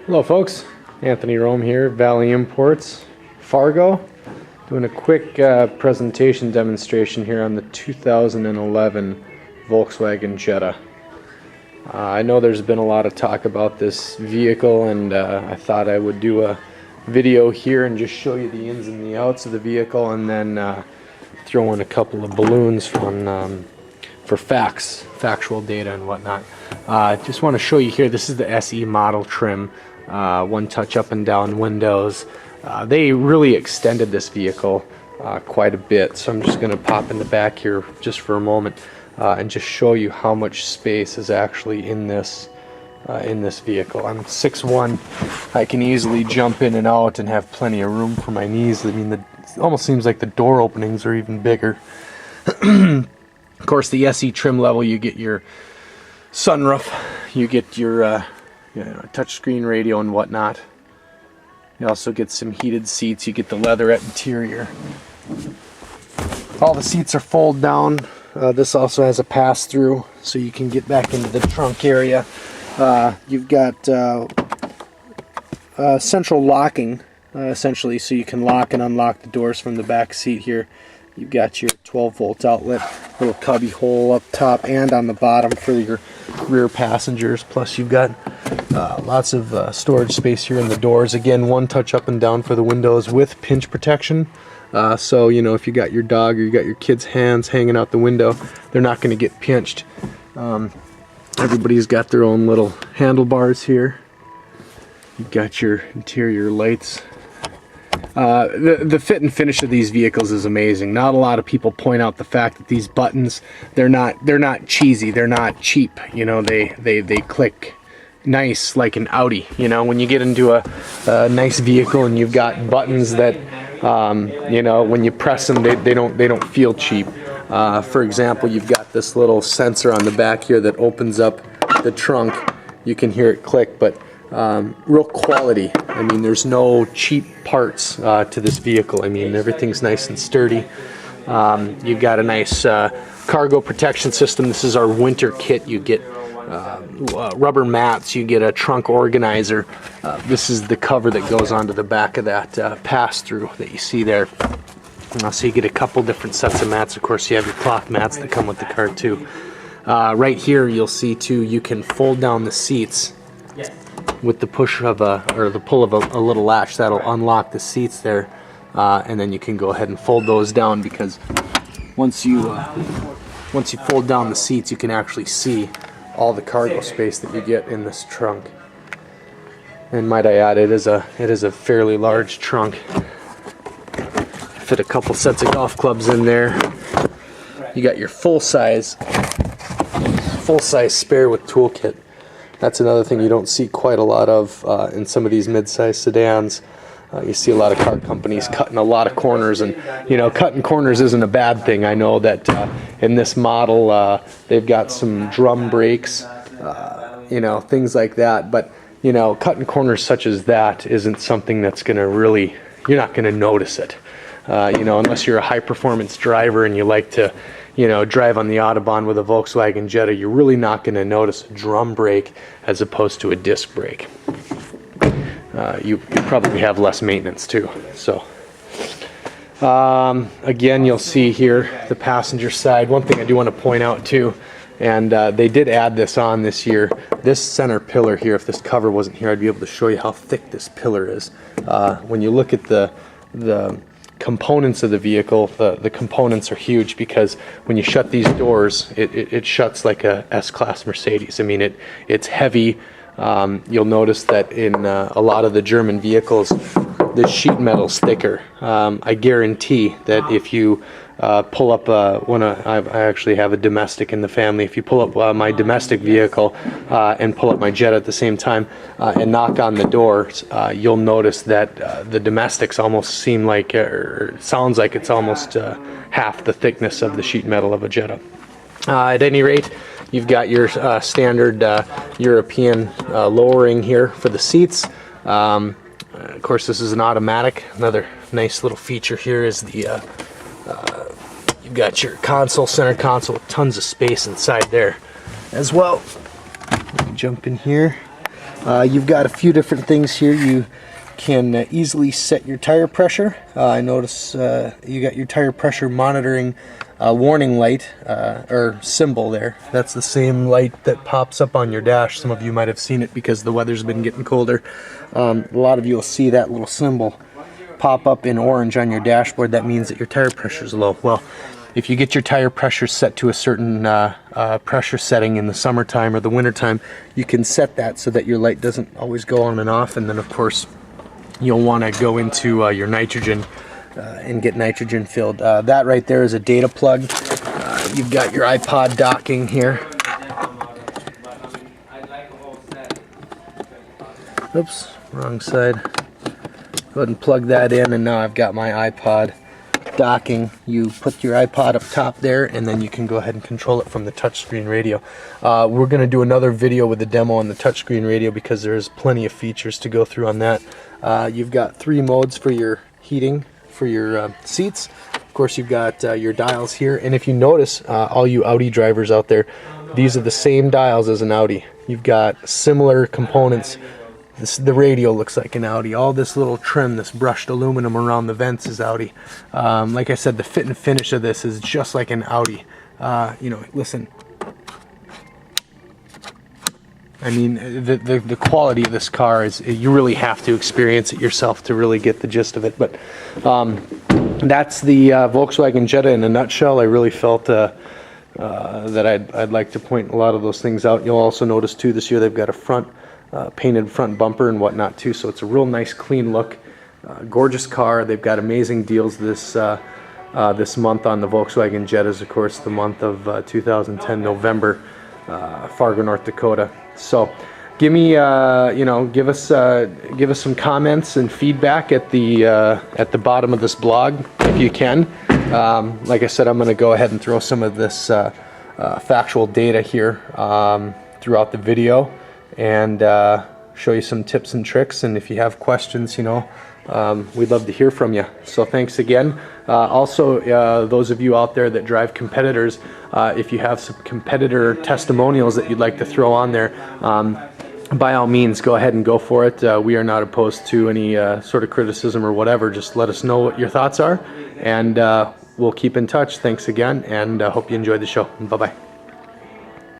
Hello folks, Anthony Rome here, Valley Imports, Fargo. Doing a quick presentation demonstration here on the 2011 Volkswagen Jetta. I know there's been a lot of talk about this vehicle, and I thought I would do a video here and just show you the ins and the outs of the vehicle, and then throw in a couple of balloons for factual data and whatnot. Just want to show you here, this is the SE model trim. One touch up and down windows. They really extended this vehicle quite a bit, so I'm just going to pop in the back here just for a moment and just show you how much space is actually in this vehicle. I'm 6'1", I can easily jump in and out and have plenty of room for my knees. I mean, it almost seems like the door openings are even bigger. Of course, the SE trim level, you get your sunroof, you get your touchscreen radio and whatnot. You also get some heated seats. You get the leatherette interior. All the seats are fold down. This also has a pass-through, so you can get back into the trunk area. You've got central locking, essentially, so you can lock and unlock the doors from the back seat here. You've got your 12-volt outlet, little cubby hole up top and on the bottom for your rear passengers. Plus you've got lots of storage space here in the doors. Again, one touch up and down for the windows with pinch protection. So, you know, if you got your dog or you got your kid's hands hanging out the window, they're not going to get pinched. Everybody's got their own little handlebars here. You've got your interior lights. The fit and finish of these vehicles is amazing. Not a lot of people point out the fact that these buttons, they're not cheesy, they're not cheap. You know, they click nice like an Audi. You know, when you get into a nice vehicle and you've got buttons that you know, when you press them, they don't feel cheap. For example, you've got this little sensor on the back here that opens up the trunk. You can hear it click, but real quality. I mean, there's no cheap parts to this vehicle. I mean, everything's nice and sturdy. You've got a nice cargo protection system. This is our winter kit. You get rubber mats, you get a trunk organizer. This is the cover that goes onto the back of that pass-through that you see there. So you get a couple different sets of mats. Of course, you have your cloth mats that come with the car too. Right here you'll see too, you can fold down the seats with the push of the pull of a little latch. That'll unlock the seats there, and then you can go ahead and fold those down, because once you fold down the seats, you can actually see all the cargo space that you get in this trunk. And might I add, it is a fairly large trunk. Fit a couple sets of golf clubs in there. You got your full size spare with toolkit. That's another thing you don't see quite a lot of in some of these mid-size sedans. You see a lot of car companies cutting a lot of corners, and you know, cutting corners isn't a bad thing. I know that in this model they've got some drum brakes, you know, things like that. But you know, cutting corners such as that isn't something that's going to really, you're not going to notice it. You know, unless you're a high-performance driver and you like to, you know, drive on the Autobahn with a Volkswagen Jetta, you're really not going to notice a drum brake as opposed to a disc brake. You probably have less maintenance too. So again, you'll see here the passenger side. One thing I do want to point out too, and they did add this on this year, this center pillar here. If this cover wasn't here, I'd be able to show you how thick this pillar is. When you look at the components of the vehicle, the components are huge, because when you shut these doors, it shuts like a S-Class Mercedes. I mean, it's heavy. You'll notice that in a lot of the German vehicles, the sheet metal's thicker. I guarantee that if you pull up I actually have a domestic in the family. If you pull up my domestic vehicle and pull up my Jetta at the same time and knock on the doors, you'll notice that the domestics almost seem like, or sounds like it's almost half the thickness of the sheet metal of a Jetta. At any rate, you've got your standard European lowering here for the seats. Of course, this is an automatic. Another nice little feature here is the you've got your console, center console, with tons of space inside there as well. Jump in here. You've got a few different things here. You can easily set your tire pressure. I notice you got your tire pressure monitoring warning light or symbol there. That's the same light that pops up on your dash. Some of you might have seen it because the weather's been getting colder. A lot of you will see that little symbol pop up in orange on your dashboard. That means that your tire pressure is low. Well, if you get your tire pressure set to a certain pressure setting in the summertime or the wintertime, you can set that so that your light doesn't always go on and off. And then of course you'll want to go into your nitrogen and get nitrogen filled. That right there is a data plug. You've got your iPod docking here. Oops, wrong side. Go ahead and plug that in, and now I've got my iPod docking. You put your iPod up top there, and then you can go ahead and control it from the touchscreen radio. We're going to do another video with a demo on the touchscreen radio because there's plenty of features to go through on that. You've got 3 modes for your heating for your seats. Of course, you've got your dials here, and if you notice, all you Audi drivers out there, these are the same dials as an Audi. You've got similar components. The radio looks like an Audi. All this little trim, this brushed aluminum around the vents is Audi. Like I said, the fit and finish of this is just like an Audi. You know, listen. I mean, the quality of this car is, you really have to experience it yourself to really get the gist of it. But that's the Volkswagen Jetta in a nutshell. I really felt that I'd like to point a lot of those things out. You'll also notice too, this year they've got a painted front bumper and whatnot too, so it's a real nice clean look. Gorgeous car. They've got amazing deals this month on the Volkswagen Jettas. Of course, the month of 2010 November, Fargo, North Dakota. So give me give us some comments and feedback at the bottom of this blog if you can. Like I said, I'm going to go ahead and throw some of this factual data here throughout the video, and show you some tips and tricks. And if you have questions, we'd love to hear from you. So thanks again. Also, those of you out there that drive competitors, if you have some competitor testimonials that you'd like to throw on there, by all means, go ahead and go for it. We are not opposed to any sort of criticism or whatever. Just let us know what your thoughts are, and we'll keep in touch. Thanks again, and hope you enjoyed the show. Bye-bye.